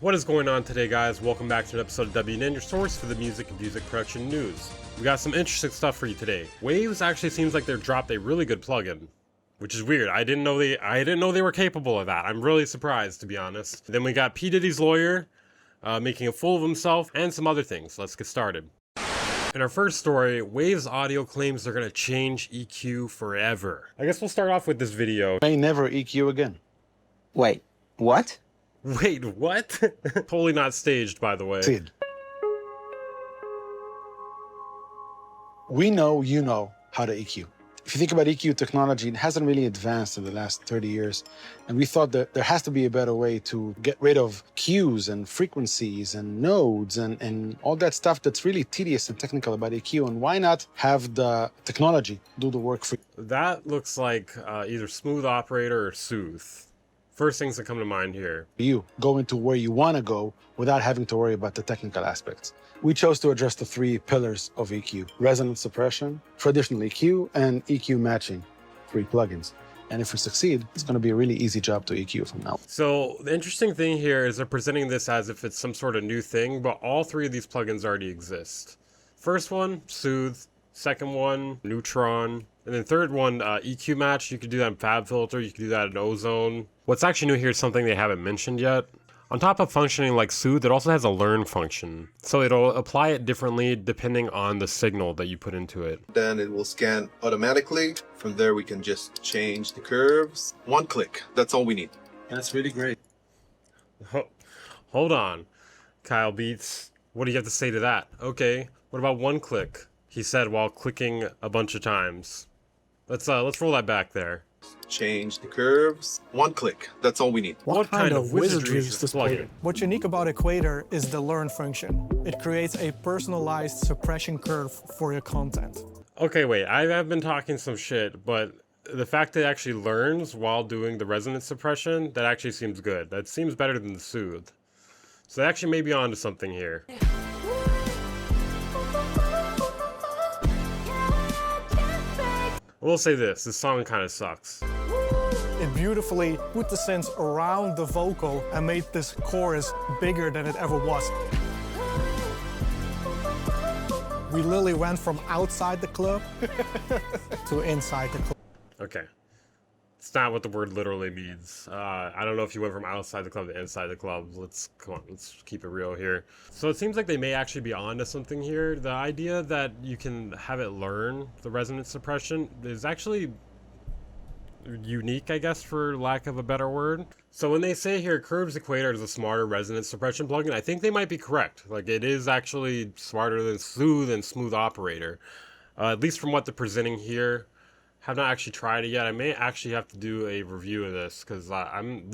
What is going on today, guys? Welcome back to an episode of WNN, your source for the music and music production news. We got some interesting stuff for you today. Waves actually seems like they've dropped a really good plugin, which is weird. I didn't know they were capable of that. I'm really surprised, to be honest. Then we got P. Diddy's lawyer making a fool of himself and some other things. Let's get started. In our first story, Waves Audio claims they're gonna change EQ forever. I guess we'll start off with this video. May never EQ again. Wait, what? Wait, what? Totally not staged, by the way. Sid. We know you know how to EQ. If you think about EQ technology, it hasn't really advanced in the last 30 years. And we thought that there has to be a better way to get rid of cues and frequencies and nodes and all that stuff that's really tedious and technical about EQ. And why not have the technology do the work for you? That looks like either smooth operator or soothe. First things that come to mind here. You go into where you want to go without having to worry about the technical aspects. We chose to address the three pillars of EQ: resonance suppression, traditional EQ, and EQ matching. 3 plugins. And if we succeed, it's going to be a really easy job to EQ from now. So the interesting thing here is they're presenting this as if it's some sort of new thing, but all 3 of these plugins already exist. First one, soothe. Second one, neutron. And then third one, EQ match. You could do that in FabFilter. You could do that in Ozone. What's actually new here is something they haven't mentioned yet. On top of functioning like soothe, it also has a learn function. So it'll apply it differently depending on the signal that you put into it. Then it will scan automatically. From there, we can just change the curves. 1 click. That's all we need. And it's really great. Hold on, Kyle Beats. What do you have to say to that? Okay, what about 1 click? He said while clicking a bunch of times. Let's roll that back there. Change the curves. 1 click. That's all we need. What kind of wizardry is this plugin? What's unique about Equator is the learn function. It creates a personalized suppression curve for your content. Okay, wait, I have been talking some shit, but the fact that it actually learns while doing the resonance suppression, that actually seems good. That seems better than the soothe. So they actually may be onto something here. I will say this song kind of sucks. It beautifully put the synths around the vocal and made this chorus bigger than it ever was. We literally went from outside the club to inside the club. Okay. It's not what the word literally means. I don't know if you went from outside the club to inside the club. Come on, let's keep it real here. So it seems like they may actually be onto something here. The idea that you can have it learn the resonance suppression is actually unique, I guess, for lack of a better word. So when they say here Curves Equator is a smarter resonance suppression plugin, I think they might be correct. Like, it is actually smarter than Soothe and Smooth Operator. At least from what they're presenting here. Have not actually tried it yet. I may actually have to do a review of this because I'm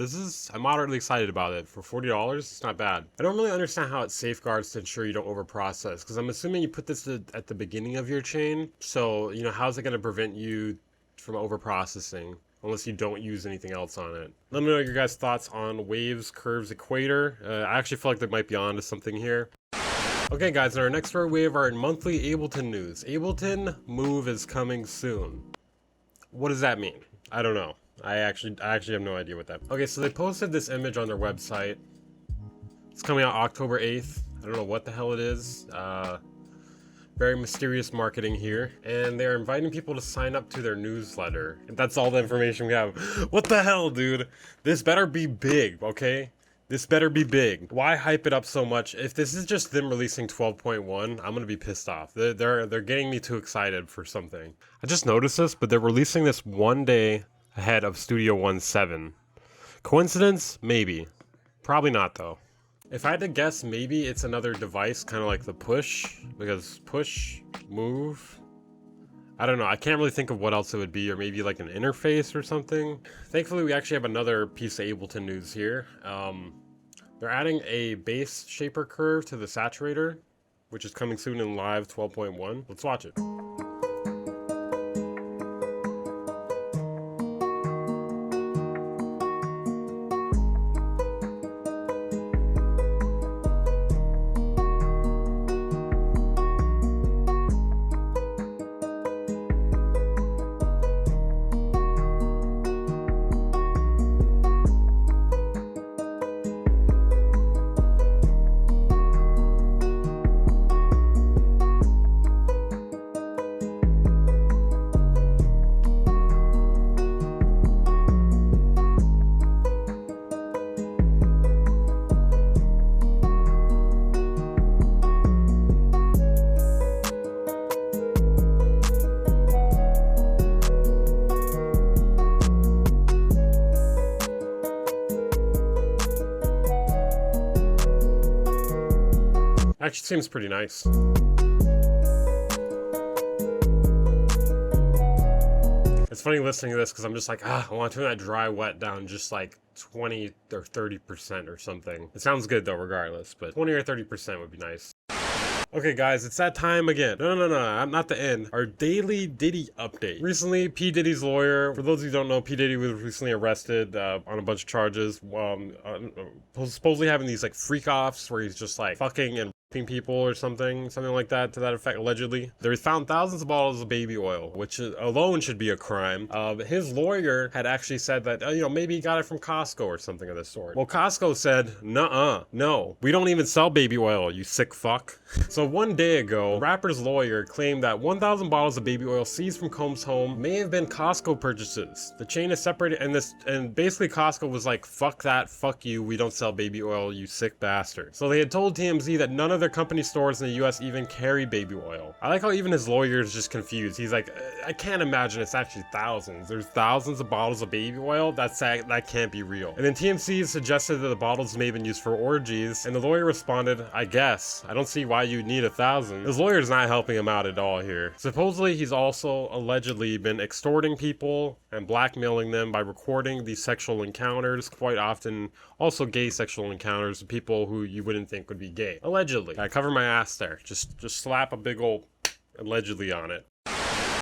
moderately excited about it. For $40, it's not bad. I don't really understand how it safeguards to ensure you don't overprocess, because I'm assuming you put this at the beginning of your chain. So, you know, how's it going to prevent you from overprocessing unless you don't use anything else on it? Let me know your guys' thoughts on Waves Curves Equator. I actually feel like they might be onto something here. Okay, guys, in our next story, we have our monthly Ableton news. Ableton Move is coming soon. What does that mean? I don't know. I actually have no idea what that means. Okay, so they posted this image on their website. It's coming out October 8th. I don't know what the hell it is. Very mysterious marketing here. And they're inviting people to sign up to their newsletter. And that's all the information we have. What the hell, dude? This better be big, okay? This better be big. Why hype it up so much? If this is just them releasing 12.1, I'm gonna be pissed off. They're getting me too excited for something. I just noticed this, but they're releasing this 1 day ahead of Studio 1.7. Coincidence? Maybe. Probably not, though. If I had to guess, maybe it's another device, kind of like the Push, because Push, Move. I don't know. I can't really think of what else it would be, or maybe like an interface or something. Thankfully, we actually have another piece of Ableton news here. They're adding a bass shaper curve to the Saturator, which is coming soon in live 12.1. Let's watch it. Actually seems pretty nice. It's funny listening to this because I'm just like, I want to turn that dry wet down just like 20 or 30% or something. It sounds good though regardless, but 20 or 30% would be nice. Okay guys, it's that time again. No, I'm not the end. Our daily Diddy update. Recently, P. Diddy's lawyer, for those of you who don't know, P. Diddy was recently arrested on a bunch of charges. Supposedly having these like freak-offs where he's just like fucking and people or something like that, to that effect, allegedly. They found thousands of bottles of baby oil, which alone should be a crime. His lawyer had actually said that, maybe he got it from Costco or something of this sort. Well, Costco said, nuh-uh, no, we don't even sell baby oil, you sick fuck. So one day ago, the rapper's lawyer claimed that 1,000 bottles of baby oil seized from Combs' home may have been Costco purchases. The chain is separated, and basically Costco was like, fuck that, fuck you, we don't sell baby oil, you sick bastard. So they had told TMZ that none of their company stores in the US even carry baby oil. I like how even his lawyer is just confused. He's like, I can't imagine it's actually thousands. There's thousands of bottles of baby oil? That can't be real. And then TMZ suggested that the bottles may have been used for orgies, and the lawyer responded, I guess. I don't see why you'd need 1,000. His lawyer's not helping him out at all here. Supposedly, he's also allegedly been extorting people and blackmailing them by recording these sexual encounters, quite often also gay sexual encounters with people who you wouldn't think would be gay. Allegedly. I cover my ass there. Just slap a big old allegedly on it.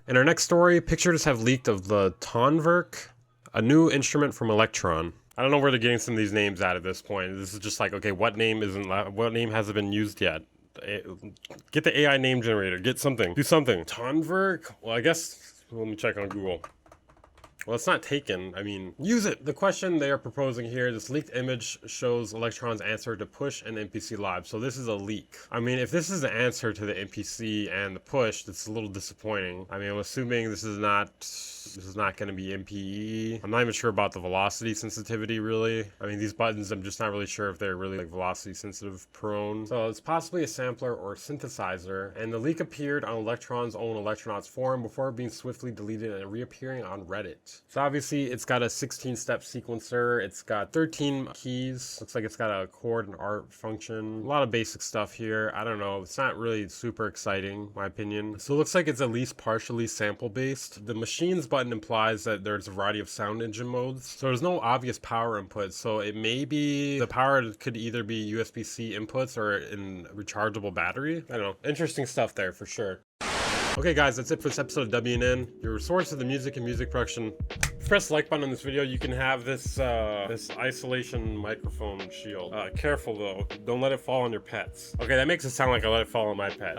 In our next story, pictures have leaked of the TONVERK, a new instrument from Elektron. I don't know where they're getting some of these names at this point. This is just like, okay, what name hasn't been used yet? Get the AI name generator. Get something. Do something. TONVERK? Well, I guess, let me check on Google. Well, it's not taken. I mean, use it. The question they are proposing here, this leaked image shows Elektron's answer to push and MPC live. So this is a leak. I mean, if this is the answer to the MPC and the push, that's a little disappointing. I mean, I'm assuming this is not going to be MPE. I'm not even sure about the velocity sensitivity, really. I mean, these buttons, I'm just not really sure if they're really like velocity sensitive prone. So it's possibly a sampler or synthesizer. And the leak appeared on Elektron's own Elektronauts forum before being swiftly deleted and reappearing on Reddit. So obviously it's got a 16-step sequencer. It's got 13 keys. Looks like it's got a chord and art function. A lot of basic stuff here. I don't know. It's not really super exciting, in my opinion. So it looks like it's at least partially sample based. The machines button implies that there's a variety of sound engine modes. So there's no obvious power input. So it may be, the power could either be USB-C inputs or in rechargeable battery. I don't know. Interesting stuff there for sure. Okay guys, that's it for this episode of WNN, your source of the music and music production. Press the like button on this video. You can have this this isolation microphone shield. Careful though, don't let it fall on your pets. Okay, that makes it sound like I let it fall on my pet.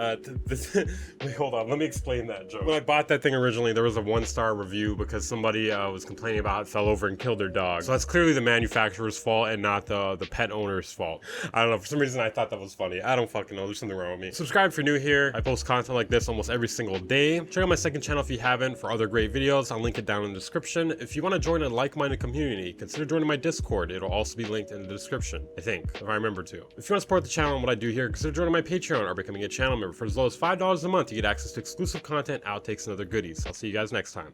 Wait, hold on, let me explain that joke. When I bought that thing originally, there was a 1-star review because somebody was complaining about how it fell over and killed their dog. So that's clearly the manufacturer's fault and not the pet owner's fault. I don't know, for some reason I thought that was funny. I don't fucking know, there's something wrong with me. Subscribe if you're new here. I post content like this almost every single day. Check out my second channel if you haven't for other great videos. I'll link it down in the description. If you want to join a like-minded community, consider joining my Discord. It'll also be linked in the description, I think, if I remember to. If you want to support the channel and what I do here, consider joining my Patreon or becoming a channel member. For as low as $5 a month, you get access to exclusive content, outtakes, and other goodies. I'll see you guys next time.